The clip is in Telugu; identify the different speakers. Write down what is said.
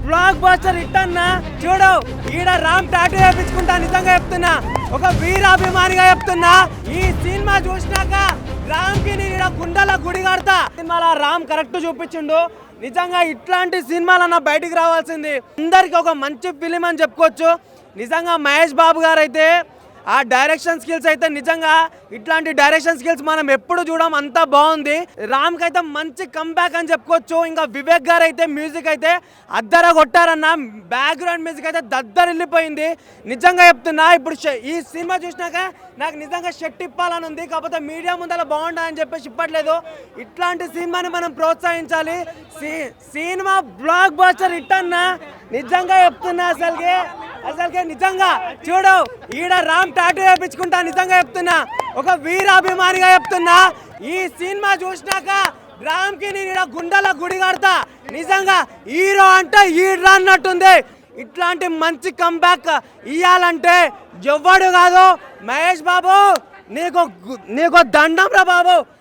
Speaker 1: బ్లాక్ బస్టర్ హిట్ అన్న. చూడు ఈడ రామ్ టాటూ వేయించుకుంటా, నిజంగా చెప్తున్నా, ఒక వీరాభిమానిగా చెప్తున్నా. ఈ సినిమా చూసినాక రామ్ కి నేను గుండెల గుడి కడతా. సినిమాలో రామ్ కరెక్ట్ చూపించిండు. నిజంగా ఇట్లాంటి సినిమాలన్న బయటికి రావాల్సింది. అందరికి ఒక మంచి ఫిలిం అని చెప్పుకోవచ్చు. నిజంగా మహేష్ బాబు గారు అయితే ఆ డైరెక్షన్ స్కిల్స్ అయితే నిజంగా ఇట్లాంటి డైరెక్షన్ స్కిల్స్ మనం ఎప్పుడు చూడడం, అంతా బాగుంది. రామ్కి అయితే మంచి కంబ్యాక్ అని చెప్పుకోవచ్చు. ఇంకా వివేక్ గారు అయితే మ్యూజిక్ అయితే అద్దర కొట్టారన్న. బ్యాక్గ్రౌండ్ మ్యూజిక్ అయితే దద్దరిల్లిపోయింది. నిజంగా చెప్తున్నా, ఇప్పుడు ఈ సినిమా చూసినాక నాకు నిజంగా షర్ట్ ఇప్పాలని ఉంది. కాకపోతే మీడియా ముందర బాగుండాలని చెప్పేసి ఇప్పట్లేదు. ఇట్లాంటి సినిమాని మనం ప్రోత్సహించాలి. సినిమా బ్లాక్ బస్టర్ హిట్ అన్న. నిజంగా చెప్తున్నా, అసలుకే నిజంగా చూడు ఈడ రామ్ టాటూ వేయించుకుంటా, నిజంగా చెప్తున్నా, ఒక వీరాభిమానిగా చెప్తున్నా. ఈ సినిమా చూసినాక రామ్ కి నేను గుండెల గుడి కడతా. నిజంగా హీరో అంటే ఈడ్రా అన్నట్టుంది. ఇట్లాంటి మంచి కంబ్యాక్ ఇయ్యాలంటే ఎవ్వడు కాదు, మహేష్ బాబు నీకు దండం రా బాబు.